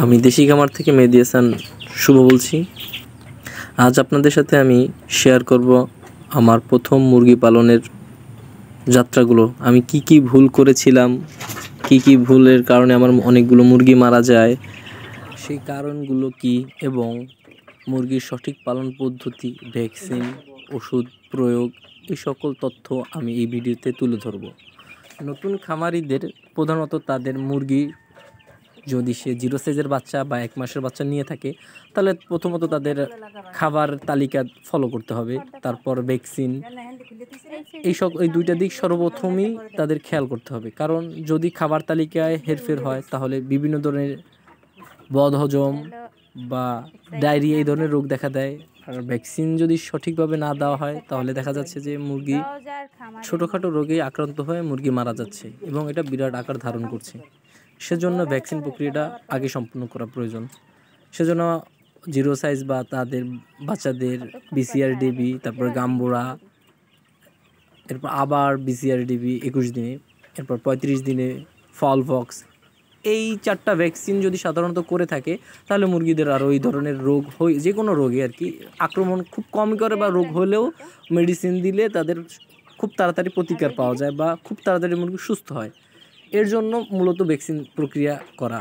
আমি দেশি খামার থেকে মেহেদী হাসান শুভ বলছি। আজ আপনাদের সাথে আমি শেয়ার করব আমার প্রথম মুরগি পালনের যাত্রাগুলো। আমি কি ভুল করেছিলাম, কি ভুলের কারণে আমার অনেকগুলো মুরগি মারা যায়, সেই কারণগুলো কি, এবং মুরগির সঠিক পালন পদ্ধতি, ভ্যাকসিন, ওষুধ প্রয়োগ, এই সকল তথ্য আমি এই ভিডিওতে তুলে ধরব। নতুন খামারিদের প্রধানত তাদের মুরগি যদি সে 0 সাইজের বাচ্চা বা 1 মাসের বাচ্চা নিয়ে থাকে, তাহলে প্রথমত তাদের খাবার তালিকা ফলো করতে হবে, তারপর ভ্যাকসিন, এই দুইটা দিক সর্বপ্রথমই তাদের খেয়াল করতে হবে। কারণ যদি খাবার তালিকায় হেরফের হয় তাহলে বিভিন্ন ধরনের বদহজম বা ডায়রিয়া এই ধরনের রোগ দেখা দেয়। আর ভ্যাকসিন যদি সঠিকভাবে না দেওয়া হয় তাহলে দেখা যাচ্ছে যে মুরগি ছোটোখাটো রোগে আক্রান্ত হয়ে মুরগি মারা যাচ্ছে এবং এটা বিরাট আকার ধারণ করছে। সেজন্য ভ্যাকসিন প্রক্রিয়াটা আগে সম্পূর্ণ করা প্রয়োজন। সেজন্য 0 সাইজ বা তাদের বাচ্চাদের BCR-DB, তারপর গাম্বোরা, এরপর আবার BCR-DB 21 দিনে, এরপর 35 দিনে ফাউল পক্স, এই 4টা ভ্যাকসিন যদি সাধারণত করে থাকে তাহলে মুরগিদের আর ওই ধরনের রোগ যে কোনো রোগে আর কি আক্রমণ খুব কমই করে, বা রোগ হলেও মেডিসিন দিলে তাদের খুব তাড়াতাড়ি প্রতিকার পাওয়া যায় বা খুব তাড়াতাড়ি মুরগি সুস্থ হয়। এর জন্য মূলত ভ্যাকসিন প্রক্রিয়া করা।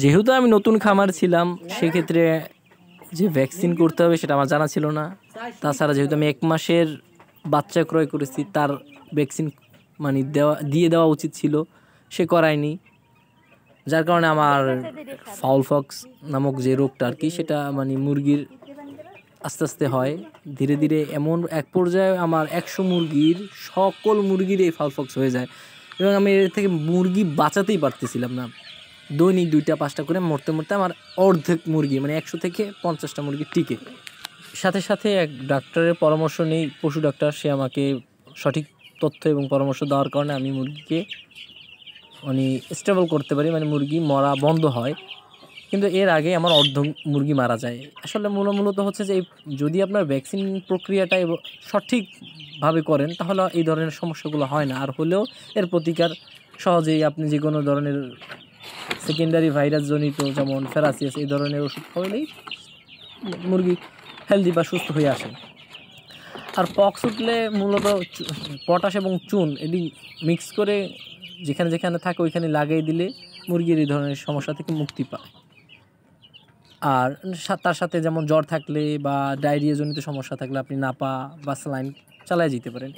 যেহেতু আমি নতুন খামার ছিলাম, সেক্ষেত্রে যে ভ্যাকসিন করতে হবে সেটা আমার জানা ছিল না। তাছাড়া যেহেতু আমি 1 মাসের বাচ্চা ক্রয় করেছি, তার ভ্যাকসিন দিয়ে দেওয়া উচিত ছিল, সে করায়নি। যার কারণে আমার ফাউল পক্স নামক যে রোগটা আর কি, সেটা মুরগির আস্তে আস্তে হয়, ধীরে ধীরে এমন এক পর্যায়ে আমার 100 মুরগির সকল মুরগির এই ফাউল পক্স হয়ে যায় এবং আমি এর থেকে মুরগি বাঁচাতেই পারতেছিলাম না। দৈনিক 2টা-5টা করে মরতে আমার অর্ধেক মুরগি 100 থেকে 50টা মুরগি টিকে। সাথে সাথে এক ডাক্তারের পরামর্শ নেই, পশু ডাক্তার, সে আমাকে সঠিক তথ্য এবং পরামর্শ দেওয়ার কারণে আমি মুরগিকে স্টেবল করতে পারি, মুরগি মরা বন্ধ হয়। কিন্তু এর আগে আমার অর্ধ মুরগি মারা যায়। আসলে মূলত হচ্ছে যে যদি আপনার ভ্যাকসিন প্রক্রিয়াটা সঠিকভাবে করেন তাহলে এই ধরনের সমস্যাগুলো হয় না। আর হলেও এর প্রতিকার সহজেই আপনি যে কোনো ধরনের সেকেন্ডারি ভাইরাস জনিত, যেমন ফেরাসিয়াস, এই ধরনের ওষুধ খাওয়ালেই মুরগি হেলদি বা সুস্থ হয়ে আসে। আর পক্স উঠলে মূলত পটাশ এবং চুন এটি মিক্স করে যেখানে থাকে ওইখানে লাগিয়ে দিলে মুরগির এই ধরনের সমস্যা থেকে মুক্তি পায়। আর তার সাথে যেমন জ্বর থাকলে বা ডায়রিয়া জনিত সমস্যা থাকলে আপনি নাপা বা স্যালাইন চালায় যেতে পারেন,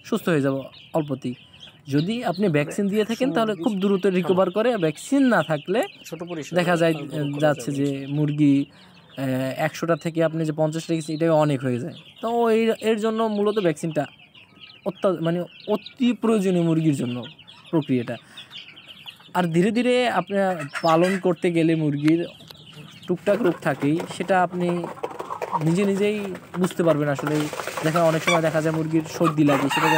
সুস্থ হয়ে যাব অল্পতেই। যদি আপনি ভ্যাকসিন দিয়ে থাকেন তাহলে খুব দ্রুত রিকভার করে। ভ্যাকসিন না থাকলে দেখা যাচ্ছে যে মুরগি 100টা থেকে আপনি যে 50টা গেছে এটাই অনেক হয়ে যায়। তো এর জন্য মূলত ভ্যাকসিনটা অতি প্রয়োজনীয় মুরগির জন্য প্রক্রিয়াটা। আর ধীরে ধীরে আপনার পালন করতে গেলে মুরগির টুকটাক রোগ থাকেই, সেটা আপনি নিজেই বুঝতে পারবেন। আসলে অনেক সময় দেখা যায় মুরগির সর্দি লাগে, সেটা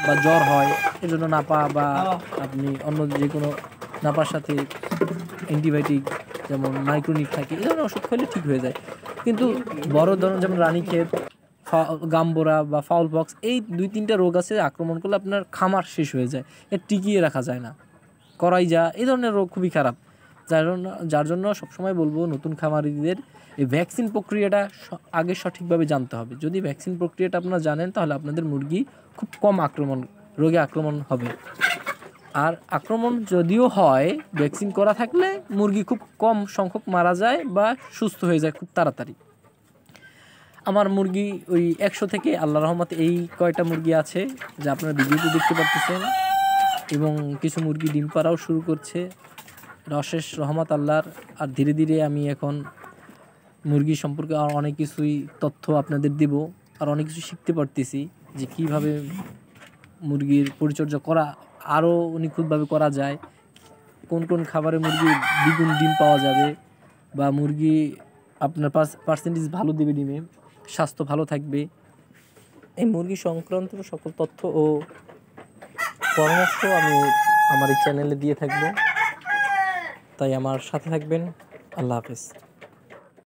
বা জ্বর হয়, এর জন্য নাপা বা আপনি অন্য যে কোনো নাপার সাথে অ্যান্টিবায়োটিক যেমন মাইক্রোনিক থাকে, এই ধরনের ওষুধ খেলে ঠিক হয়ে যায়। কিন্তু বড় ধরনের যেমন রানীক্ষেত, গাম্বোরা বা ফাউল পক্স, এই 2-3টা রোগ আছে, আক্রমণ করলে আপনার খামার শেষ হয়ে যায়, এর টিকিয়ে রাখা যায় না। করাইজা, এই ধরনের রোগ খুবই খারাপ। যার জন্য সবসময় বলবো নতুন খামারিদের এই ভ্যাকসিন প্রক্রিয়াটা আগে সঠিকভাবে জানতে হবে। যদি ভ্যাকসিন প্রক্রিয়াটা আপনারা জানেন তাহলে আপনাদের মুরগি খুব কম রোগে আক্রমণ হবে। আর আক্রমণ যদিও হয়, ভ্যাকসিন করা থাকলে মুরগি খুব কম সংখ্যক মারা যায় বা সুস্থ হয়ে যায় খুব তাড়াতাড়ি। আমার মুরগি ওই 100 থেকে আল্লাহর রহমতে এই কয়টা মুরগি আছে যা আপনারা ভিডিওতে দেখতে পাচ্ছেন, এবং কিছু মুরগি ডিম পাড়াও শুরু করছে, অশেষ রহমত আল্লাহর। আর ধীরে ধীরে আমি এখন মুরগি সম্পর্কে আর অনেক কিছুই তথ্য আপনাদের দেব, আর অনেক কিছু শিখতে পারতেছি যে কীভাবে মুরগির পরিচর্যা করা আরও নিখুঁতভাবে করা যায়, কোন খাবারে মুরগি দ্বিগুণ ডিম পাওয়া যাবে, বা মুরগি আপনার পার্সেন্টেজ ভালো দেবে, ডিমে স্বাস্থ্য ভালো থাকবে। এই মুরগি সংক্রান্ত সকল তথ্য ও পরামর্শ আমি আমার এই চ্যানেলে দিয়ে থাকবো, তাই আমার সাথে থাকবেন। আল্লাহ হাফেজ।